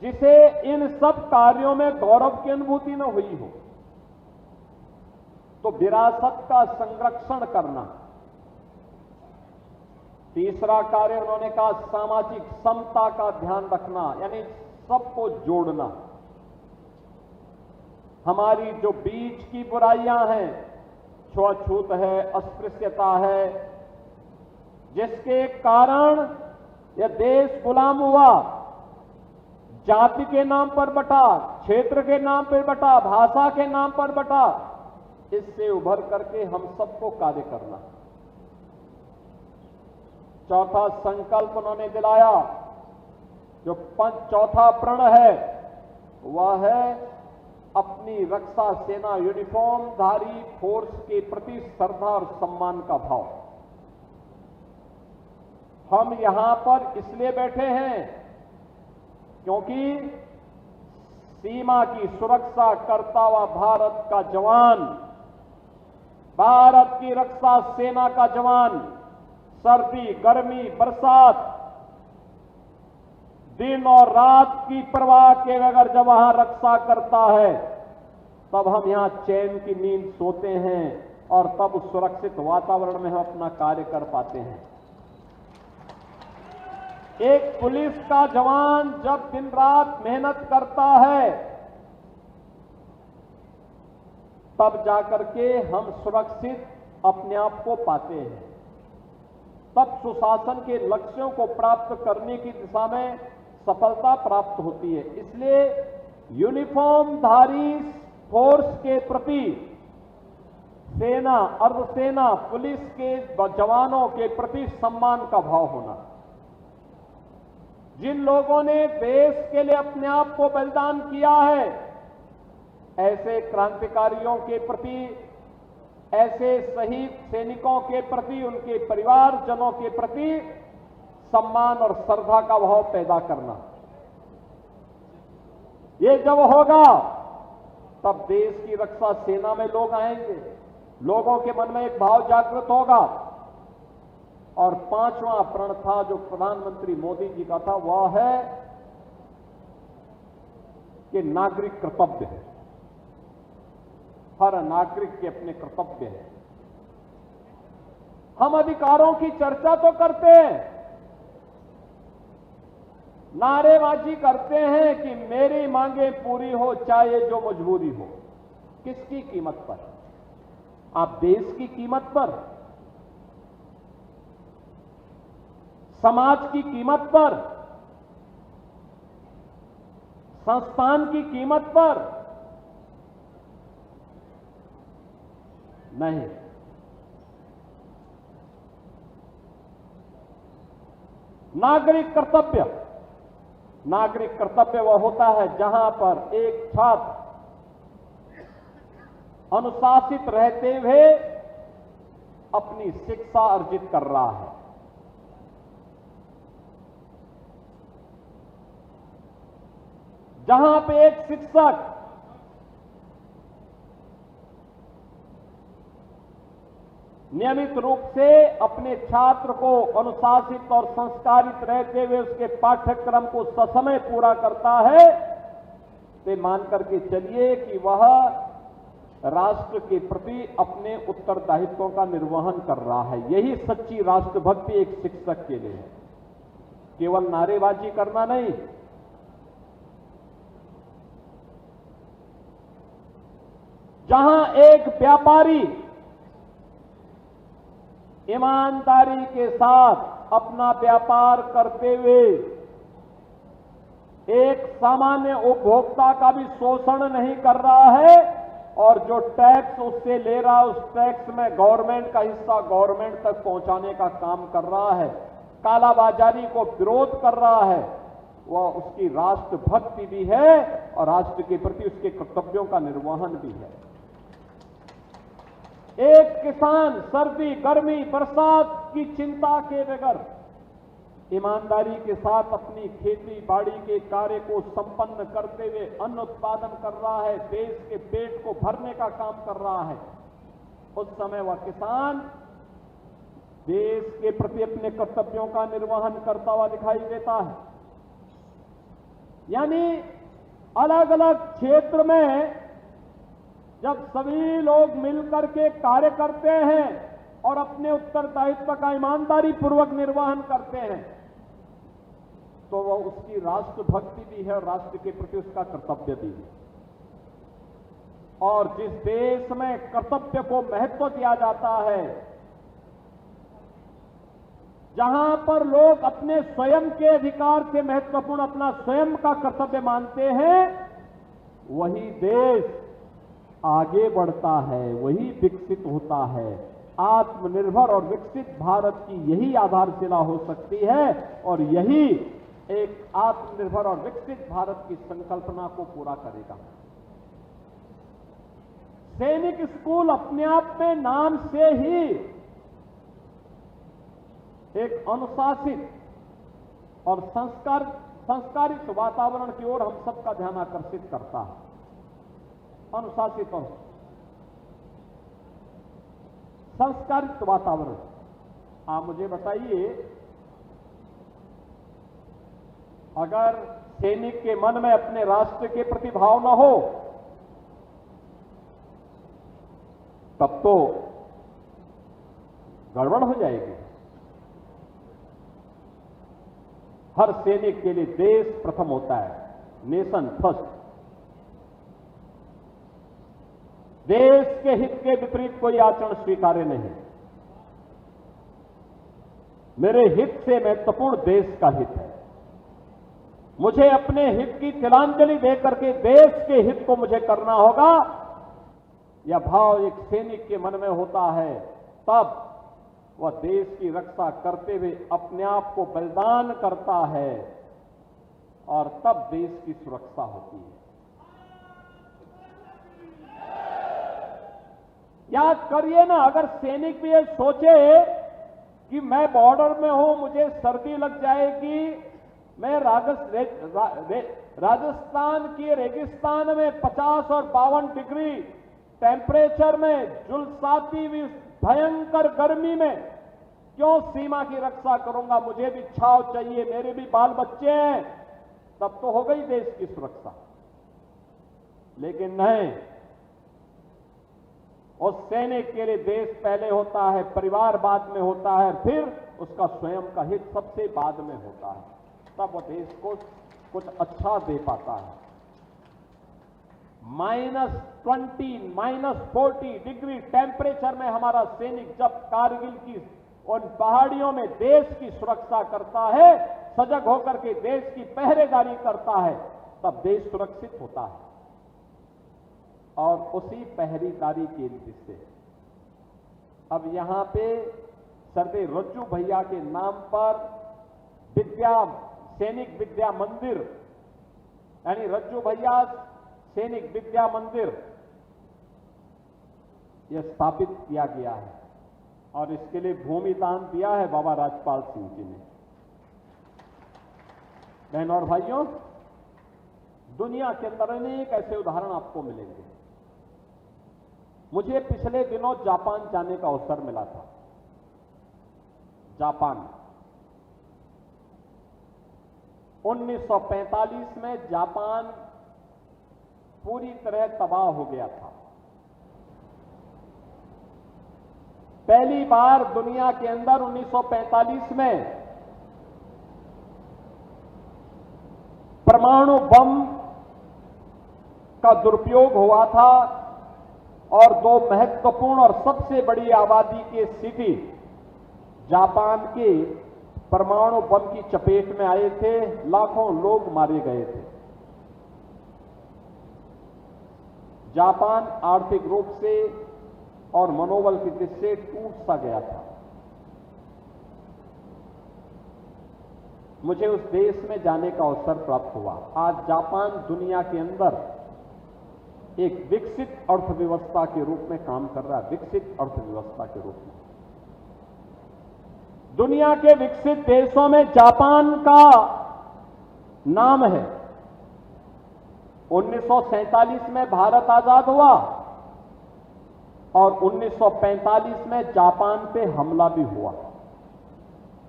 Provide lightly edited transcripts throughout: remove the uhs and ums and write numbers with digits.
जिसे इन सब कार्यों में गौरव की अनुभूति न हुई हो, तो विरासत का संरक्षण करना। तीसरा कार्य उन्होंने कहा सामाजिक समता का ध्यान रखना, यानी सबको जोड़ना। हमारी जो बीच की बुराइयां हैं, छुआछूत है, अस्पृश्यता है, जिसके कारण यह देश गुलाम हुआ, जाति के नाम पर बटा, क्षेत्र के नाम पर बटा, भाषा के नाम पर बटा, इससे उभर करके हम सबको कार्य करना। चौथा संकल्प उन्होंने दिलाया, जो चौथा प्रण है, वह है अपनी रक्षा सेना यूनिफॉर्मधारी फोर्स के प्रति श्रद्धा और सम्मान का भाव। हम यहां पर इसलिए बैठे हैं क्योंकि सीमा की सुरक्षा करता हुआ भारत का जवान, भारत की रक्षा सेना का जवान, सर्दी, गर्मी, बरसात, दिन और रात की परवाह के बगैर जब वहां रक्षा करता है, तब हम यहां चैन की नींद सोते हैं और तब उस सुरक्षित वातावरण में हम अपना कार्य कर पाते हैं। एक पुलिस का जवान जब दिन रात मेहनत करता है, तब जाकर के हम सुरक्षित अपने आप को पाते हैं, तब सुशासन के लक्ष्यों को प्राप्त करने की दिशा में सफलता प्राप्त होती है। इसलिए यूनिफॉर्मधारी फोर्स के प्रति सेना, अर्धसेना, पुलिस के जवानों के प्रति सम्मान का भाव होना। जिन लोगों ने देश के लिए अपने आप को बलिदान किया है, ऐसे क्रांतिकारियों के प्रति, ऐसे शहीद सैनिकों के प्रति, उनके परिवारजनों के प्रति सम्मान और श्रद्धा का भाव पैदा करना। ये जब होगा तब देश की रक्षा सेना में लोग आएंगे, लोगों के मन में एक भाव जागृत होगा। और पांचवां प्रण था जो प्रधानमंत्री मोदी जी का था, वह है कि नागरिक कर्तव्य है। हर नागरिक के अपने कर्तव्य है। हम अधिकारों की चर्चा तो करते हैं, नारेबाजी करते हैं कि मेरी मांगे पूरी हो चाहे जो मजबूरी हो। किसकी कीमत पर? आप देश की कीमत पर, समाज की कीमत पर, संस्थान की कीमत पर नहीं। नागरिक कर्तव्य, नागरिक कर्तव्य वह होता है जहां पर एक छात्र अनुशासित रहते हुए अपनी शिक्षा अर्जित कर रहा है। जहां पे एक शिक्षक नियमित रूप से अपने छात्र को अनुशासित और संस्कारित रहते हुए उसके पाठ्यक्रम को ससमय पूरा करता है, तो मान करके चलिए कि वह राष्ट्र के प्रति अपने उत्तरदायित्वों का निर्वहन कर रहा है। यही सच्ची राष्ट्रभक्ति एक शिक्षक के लिए है, केवल नारेबाजी करना नहीं। जहां एक व्यापारी ईमानदारी के साथ अपना व्यापार करते हुए एक सामान्य उपभोक्ता का भी शोषण नहीं कर रहा है और जो टैक्स उससे ले रहा है उस टैक्स में गवर्नमेंट का हिस्सा गवर्नमेंट तक पहुंचाने का काम कर रहा है, कालाबाजारी को विरोध कर रहा है, वह उसकी राष्ट्रभक्ति भी है और राष्ट्र के प्रति उसके कर्तव्यों का निर्वहन भी है। एक किसान सर्दी, गर्मी, बरसात की चिंता के बगैर ईमानदारी के साथ अपनी खेती बाड़ी के कार्य को संपन्न करते हुए अन्न उत्पादन कर रहा है, देश के पेट को भरने का काम कर रहा है, उस समय वह किसान देश के प्रति अपने कर्तव्यों का निर्वहन करता हुआ दिखाई देता है। यानी अलग अलग क्षेत्र में जब सभी लोग मिलकर के कार्य करते हैं और अपने उत्तरदायित्व का ईमानदारी पूर्वक निर्वहन करते हैं तो वह उसकी राष्ट्रभक्ति भी है और राष्ट्र के प्रति उसका कर्तव्य भी है। और जिस देश में कर्तव्य को महत्व दिया जाता है, जहां पर लोग अपने स्वयं के अधिकार से महत्वपूर्ण अपना स्वयं का कर्तव्य मानते हैं, वही देश आगे बढ़ता है, वही विकसित होता है। आत्मनिर्भर और विकसित भारत की यही आधारशिला हो सकती है और यही एक आत्मनिर्भर और विकसित भारत की संकल्पना को पूरा करेगा। सैनिक स्कूल अपने आप में नाम से ही एक अनुशासित और संस्कारित वातावरण की ओर हम सबका ध्यान आकर्षित करता है। अनुशासित और संस्कारित वातावरण। आप मुझे बताइए, अगर सैनिक के मन में अपने राष्ट्र के प्रति भाव न हो तब तो गड़बड़ हो जाएगी। हर सैनिक के लिए देश प्रथम होता है, नेशन फर्स्ट। देश के हित के विपरीत कोई आचरण स्वीकार्य नहीं। मेरे हित से महत्वपूर्ण देश का हित है। मुझे अपने हित की तिलांजलि देकर के देश के हित को मुझे करना होगा। यह भाव एक सैनिक के मन में होता है, तब वह देश की रक्षा करते हुए अपने आप को बलिदान करता है और तब देश की सुरक्षा होती है। याद करिए ना, अगर सैनिक भी ये सोचे कि मैं बॉर्डर में हूं, मुझे सर्दी लग जाएगी, मैं राजस्थान के रेगिस्तान में 50 और 52 डिग्री टेम्परेचर में झुलसाती हुई भयंकर गर्मी में क्यों सीमा की रक्षा करूंगा, मुझे भी छाव चाहिए, मेरे भी बाल बच्चे हैं, तब तो हो गई देश की सुरक्षा। लेकिन नहीं, उस सैनिक के लिए देश पहले होता है, परिवार बाद में होता है, फिर उसका स्वयं का हित सबसे बाद में होता है, तब वो देश को कुछ अच्छा दे पाता है। -20, -40 डिग्री टेम्परेचर में हमारा सैनिक जब कारगिल की उन पहाड़ियों में देश की सुरक्षा करता है, सजग होकर के देश की पहरेदारी करता है, तब देश सुरक्षित होता है। और उसी पहरेदारी के लिए से अब यहां पे सरदार रज्जू भैया के नाम पर सैनिक विद्या मंदिर, यानी रज्जू भैया सैनिक विद्या मंदिर, यह स्थापित किया गया है और इसके लिए भूमि दान दिया है बाबा राजपाल सिंह जी ने। बहनों और भाइयों, दुनिया के अंदर अनेक ऐसे उदाहरण आपको मिलेंगे। मुझे पिछले दिनों जापान जाने का अवसर मिला था। जापान 1945 में जापान पूरी तरह तबाह हो गया था। पहली बार दुनिया के अंदर 1945 में परमाणु बम का दुरुपयोग हुआ था और दो महत्वपूर्ण और सबसे बड़ी आबादी के सिटी जापान के परमाणु बम की चपेट में आए थे। लाखों लोग मारे गए थे। जापान आर्थिक रूप से और मनोबल की दृष्टि से टूट सा गया था। मुझे उस देश में जाने का अवसर प्राप्त हुआ। आज जापान दुनिया के अंदर एक विकसित अर्थव्यवस्था के रूप में काम कर रहा है। विकसित अर्थव्यवस्था के रूप में दुनिया के विकसित देशों में जापान का नाम है। 1947 में भारत आजाद हुआ और 1945 में जापान पे हमला भी हुआ।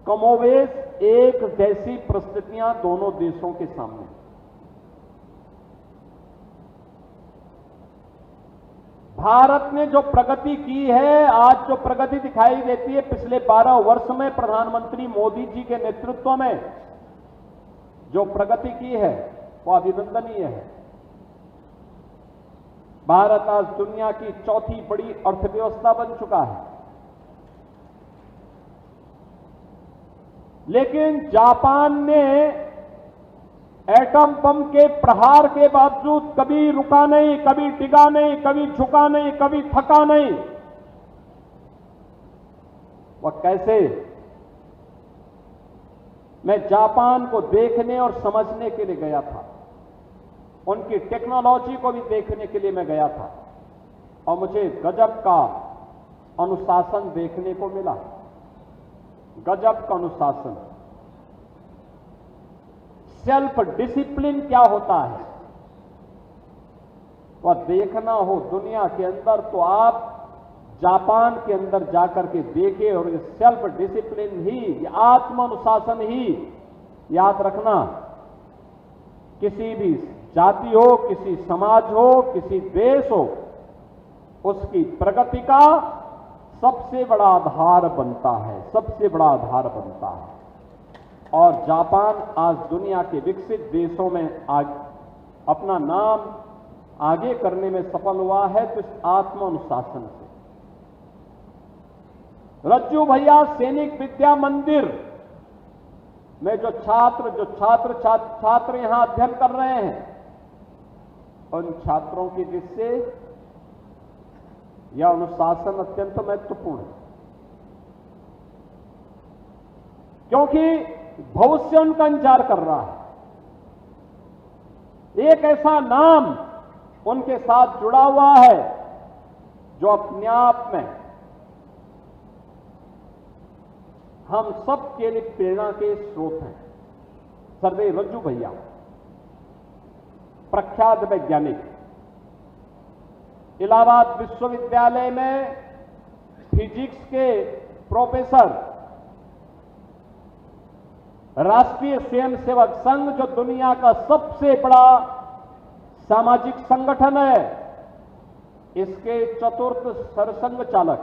कमोवेश एक जैसी परिस्थितियां दोनों देशों के सामने। भारत ने जो प्रगति की है, आज जो प्रगति दिखाई देती है, पिछले 12 वर्ष में प्रधानमंत्री मोदी जी के नेतृत्व में जो प्रगति की है वो अभिनंदनीय है। भारत आज दुनिया की चौथी बड़ी अर्थव्यवस्था बन चुका है। लेकिन जापान ने एटम बम के प्रहार के बावजूद कभी रुका नहीं, कभी टिका नहीं, कभी झुका नहीं, कभी थका नहीं। वह कैसे? मैं जापान को देखने और समझने के लिए गया था, उनकी टेक्नोलॉजी को भी देखने के लिए मैं गया था, और मुझे गजब का अनुशासन देखने को मिला। गजब का अनुशासन। सेल्फ डिसिप्लिन क्या होता है वह देखना हो दुनिया के अंदर तो आप जापान के अंदर जाकर के देखें। और सेल्फ डिसिप्लिन ही, आत्म अनुशासन ही, याद रखना, किसी भी जाति हो, किसी समाज हो, किसी देश हो, उसकी प्रगति का सबसे बड़ा आधार बनता है, सबसे बड़ा आधार बनता है। और जापान आज दुनिया के विकसित देशों में आज अपना नाम आगे करने में सफल हुआ है, तो इस आत्म अनुशासन से। रज्जू भैया सैनिक विद्या मंदिर में जो छात्र यहां अध्ययन कर रहे हैं, उन छात्रों की दृष्टि से यह अनुशासन अत्यंत महत्वपूर्ण है, क्योंकि भविष्य उनका इंतजार कर रहा है। एक ऐसा नाम उनके साथ जुड़ा हुआ है जो अपने आप में हम सब के लिए प्रेरणा के स्रोत हैं। सर्वे रज्जू भैया प्रख्यात वैज्ञानिक, इलाहाबाद विश्वविद्यालय में फिजिक्स के प्रोफेसर, राष्ट्रीय स्वयंसेवक संघ जो दुनिया का सबसे बड़ा सामाजिक संगठन है, इसके चतुर्थ सरसंघ चालक,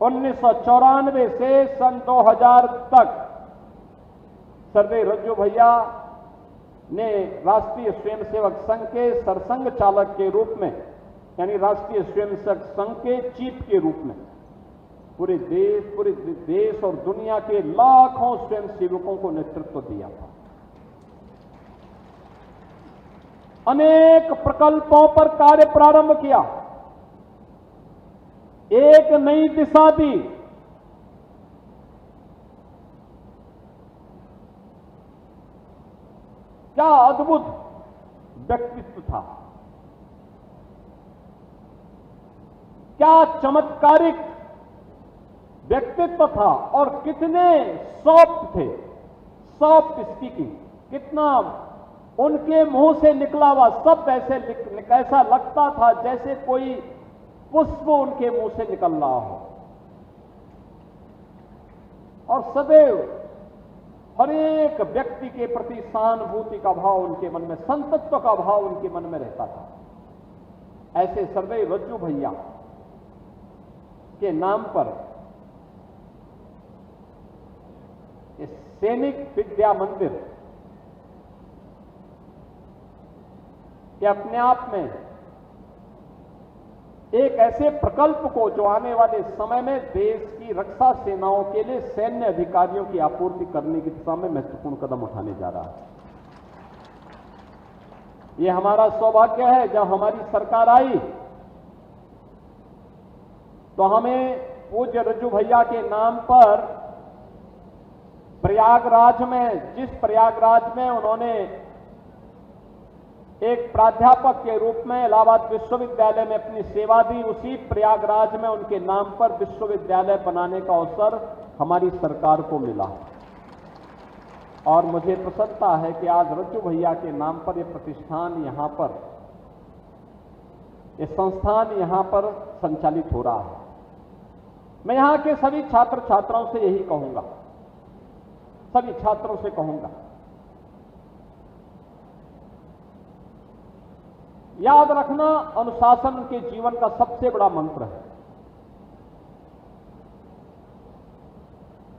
1994 से सन 2000 तक सर्वे रज्जू भैया ने राष्ट्रीय स्वयंसेवक संघ के सरसंघ चालक के रूप में, यानी राष्ट्रीय स्वयंसेवक संघ के चीफ के रूप में पूरे देश और दुनिया के लाखों स्वयंसेवकों को नेतृत्व दिया था। अनेक प्रकल्पों पर कार्य प्रारंभ किया, एक नई दिशा दी। क्या अद्भुत व्यक्तित्व था, क्या चमत्कारिक व्यक्तित्व था, और कितने सॉफ्ट थे, सॉफ्ट स्पीकिंग, कितना उनके मुंह से निकला हुआ शब्द ऐसा लगता था जैसे कोई पुष्प उनके मुंह से निकल रहा हो। और सदैव हर एक व्यक्ति के प्रति सहानुभूति का भाव उनके मन में, संतत्व का भाव उनके मन में रहता था। ऐसे सर्वे रज्जू भैया के नाम पर सैनिक विद्या मंदिर के अपने आप में एक ऐसे प्रकल्प को जो आने वाले समय में देश की रक्षा सेनाओं के लिए सैन्य अधिकारियों की आपूर्ति करने की दिशा में महत्वपूर्ण कदम उठाने जा रहा है। यह हमारा सौभाग्य है, जब हमारी सरकार आई तो हमें पूज्य रज्जू भैया के नाम पर प्रयागराज में, जिस प्रयागराज में उन्होंने एक प्राध्यापक के रूप में इलाहाबाद विश्वविद्यालय में अपनी सेवा दी, उसी प्रयागराज में उनके नाम पर विश्वविद्यालय बनाने का अवसर हमारी सरकार को मिला। और मुझे प्रसन्नता है कि आज रज्जू भैया के नाम पर यह प्रतिष्ठान यहां पर, यह संस्थान यहां पर संचालित हो रहा है। मैं यहां के सभी छात्र छात्राओं से यही कहूंगा, सभी छात्रों से कहूंगा, याद रखना, अनुशासन उनके जीवन का सबसे बड़ा मंत्र है।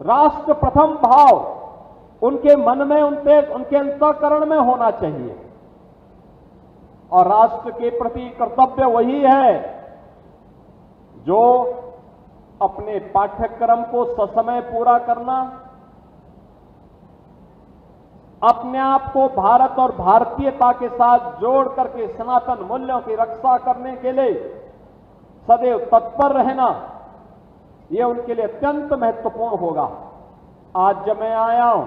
राष्ट्र प्रथम भाव उनके मन में, उनके अंतःकरण में होना चाहिए और राष्ट्र के प्रति कर्तव्य वही है जो अपने पाठ्यक्रम को ससमय पूरा करना, अपने आप को भारत और भारतीयता के साथ जोड़ करके सनातन मूल्यों की रक्षा करने के लिए सदैव तत्पर रहना, यह उनके लिए अत्यंत महत्वपूर्ण होगा। आज जब मैं आया हूं,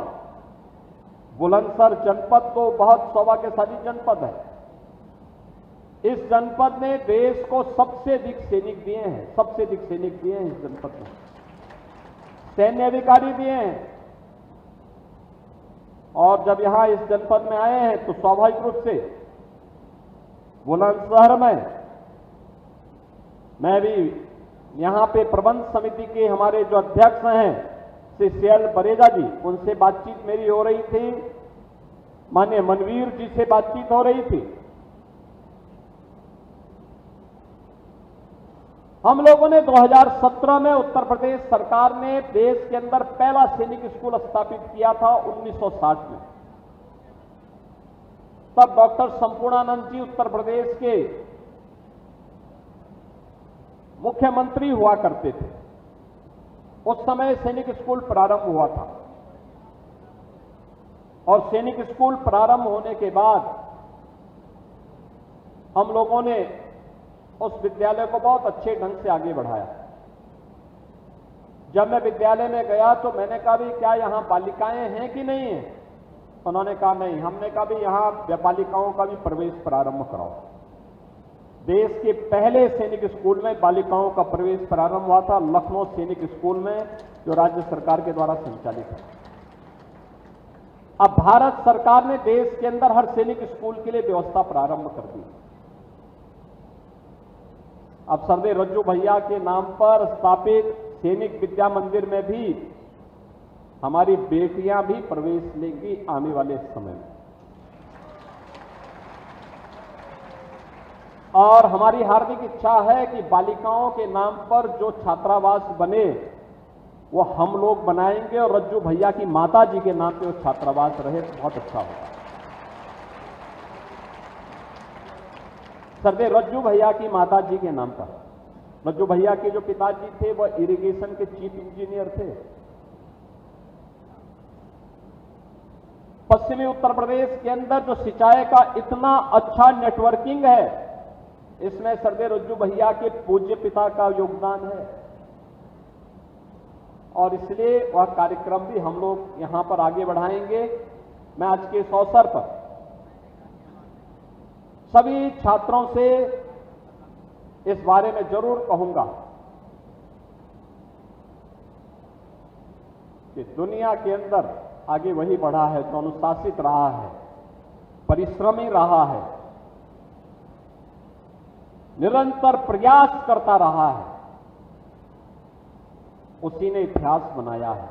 बुलंदशहर जनपद तो बहुत सौभाग्यशाली जनपद है। इस जनपद ने देश को सबसे अधिक सैनिक दिए हैं, सबसे अधिक सैनिक दिए हैं इस जनपद में, सैन्य अधिकारी दिए हैं। और जब यहां इस जनपद में आए हैं तो स्वाभाविक रूप से बुलंदशहर में मैं भी यहां पे प्रबंध समिति के हमारे जो अध्यक्ष हैं श्री CL बरेजा जी, उनसे बातचीत मेरी हो रही थी, माननीय मनवीर जी से बातचीत हो रही थी। हम लोगों ने 2017 में उत्तर प्रदेश सरकार ने देश के अंदर पहला सैनिक स्कूल स्थापित किया था 1960 में। तब डॉक्टर संपूर्णानंद जी उत्तर प्रदेश के मुख्यमंत्री हुआ करते थे। उस समय सैनिक स्कूल प्रारंभ हुआ था और सैनिक स्कूल प्रारंभ होने के बाद हम लोगों ने उस विद्यालय को बहुत अच्छे ढंग से आगे बढ़ाया। जब मैं विद्यालय में गया तो मैंने कहा भी क्या यहां बालिकाएं हैं कि नहीं है? उन्होंने कहा नहीं। हमने कहा भी यहां बालिकाओं का भी प्रवेश प्रारंभ कराओ। देश के पहले सैनिक स्कूल में बालिकाओं का प्रवेश प्रारंभ हुआ था, लखनऊ सैनिक स्कूल में, जो राज्य सरकार के द्वारा संचालित है। अब भारत सरकार ने देश के अंदर हर सैनिक स्कूल के लिए व्यवस्था प्रारंभ कर दी। अब सरदेव रज्जू भैया के नाम पर स्थापित सैनिक विद्या मंदिर में भी हमारी बेटियां भी प्रवेश लेंगी आने वाले समय में। और हमारी हार्दिक इच्छा है कि बालिकाओं के नाम पर जो छात्रावास बने वो हम लोग बनाएंगे और रज्जू भैया की माता जी के नाम पे वो छात्रावास रहे तो बहुत अच्छा होगा। सरदेव रज्जू भैया की माता जी के नाम पर। रज्जू भैया के जो पिताजी थे वह इरिगेशन के चीफ इंजीनियर थे। पश्चिमी उत्तर प्रदेश के अंदर जो सिंचाई का इतना अच्छा नेटवर्किंग है, इसमें सरदेव रज्जू भैया के पूज्य पिता का योगदान है और इसलिए वह कार्यक्रम भी हम लोग यहां पर आगे बढ़ाएंगे। मैं आज के इस अवसर पर सभी छात्रों से इस बारे में जरूर कहूंगा कि दुनिया के अंदर आगे वही बढ़ा है जो अनुशासित रहा है, परिश्रमी रहा है, निरंतर प्रयास करता रहा है, उसी ने इतिहास बनाया है।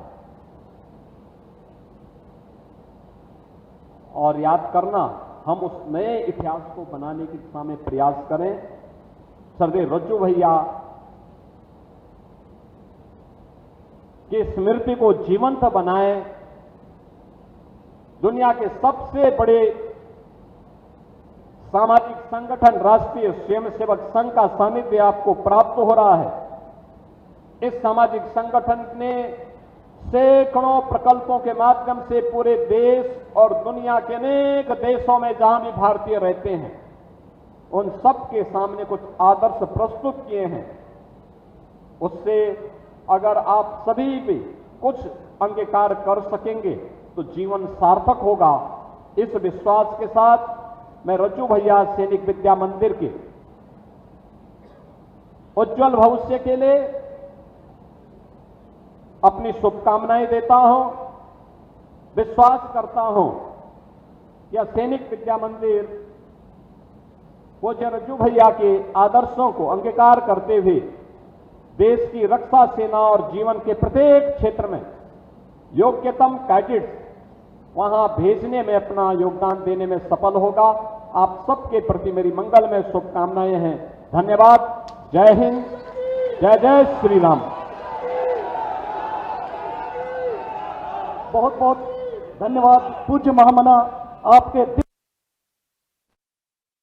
और याद करना, हम उस नए इतिहास को बनाने की दिशा में प्रयास करें। सरदेव रज्जू भैया की स्मृति को जीवंत बनाएं। दुनिया के सबसे बड़े सामाजिक संगठन राष्ट्रीय स्वयंसेवक संघ का सानिध्य आपको प्राप्त हो रहा है। इस सामाजिक संगठन ने सैकड़ों प्रकल्पों के माध्यम से पूरे देश और दुनिया के अनेक देशों में जहां भी भारतीय रहते हैं उन सब के सामने कुछ आदर्श प्रस्तुत किए हैं। उससे अगर आप सभी भी कुछ अंगीकार कर सकेंगे तो जीवन सार्थक होगा। इस विश्वास के साथ मैं रज्जू भैया सैनिक विद्या मंदिर के उज्जवल भविष्य के लिए अपनी शुभकामनाएं देता हूं। विश्वास करता हूं कि सैनिक विद्या मंदिर पूज्य रज्जू भैया के आदर्शों को अंगीकार करते हुए देश की रक्षा सेना और जीवन के प्रत्येक क्षेत्र में योग्यतम कैडेट्स वहां भेजने में अपना योगदान देने में सफल होगा। आप सबके प्रति मेरी मंगलमय शुभकामनाएं हैं। धन्यवाद। जय हिंद, जय जय श्री राम। बहुत बहुत धन्यवाद पूज्य महामना आपके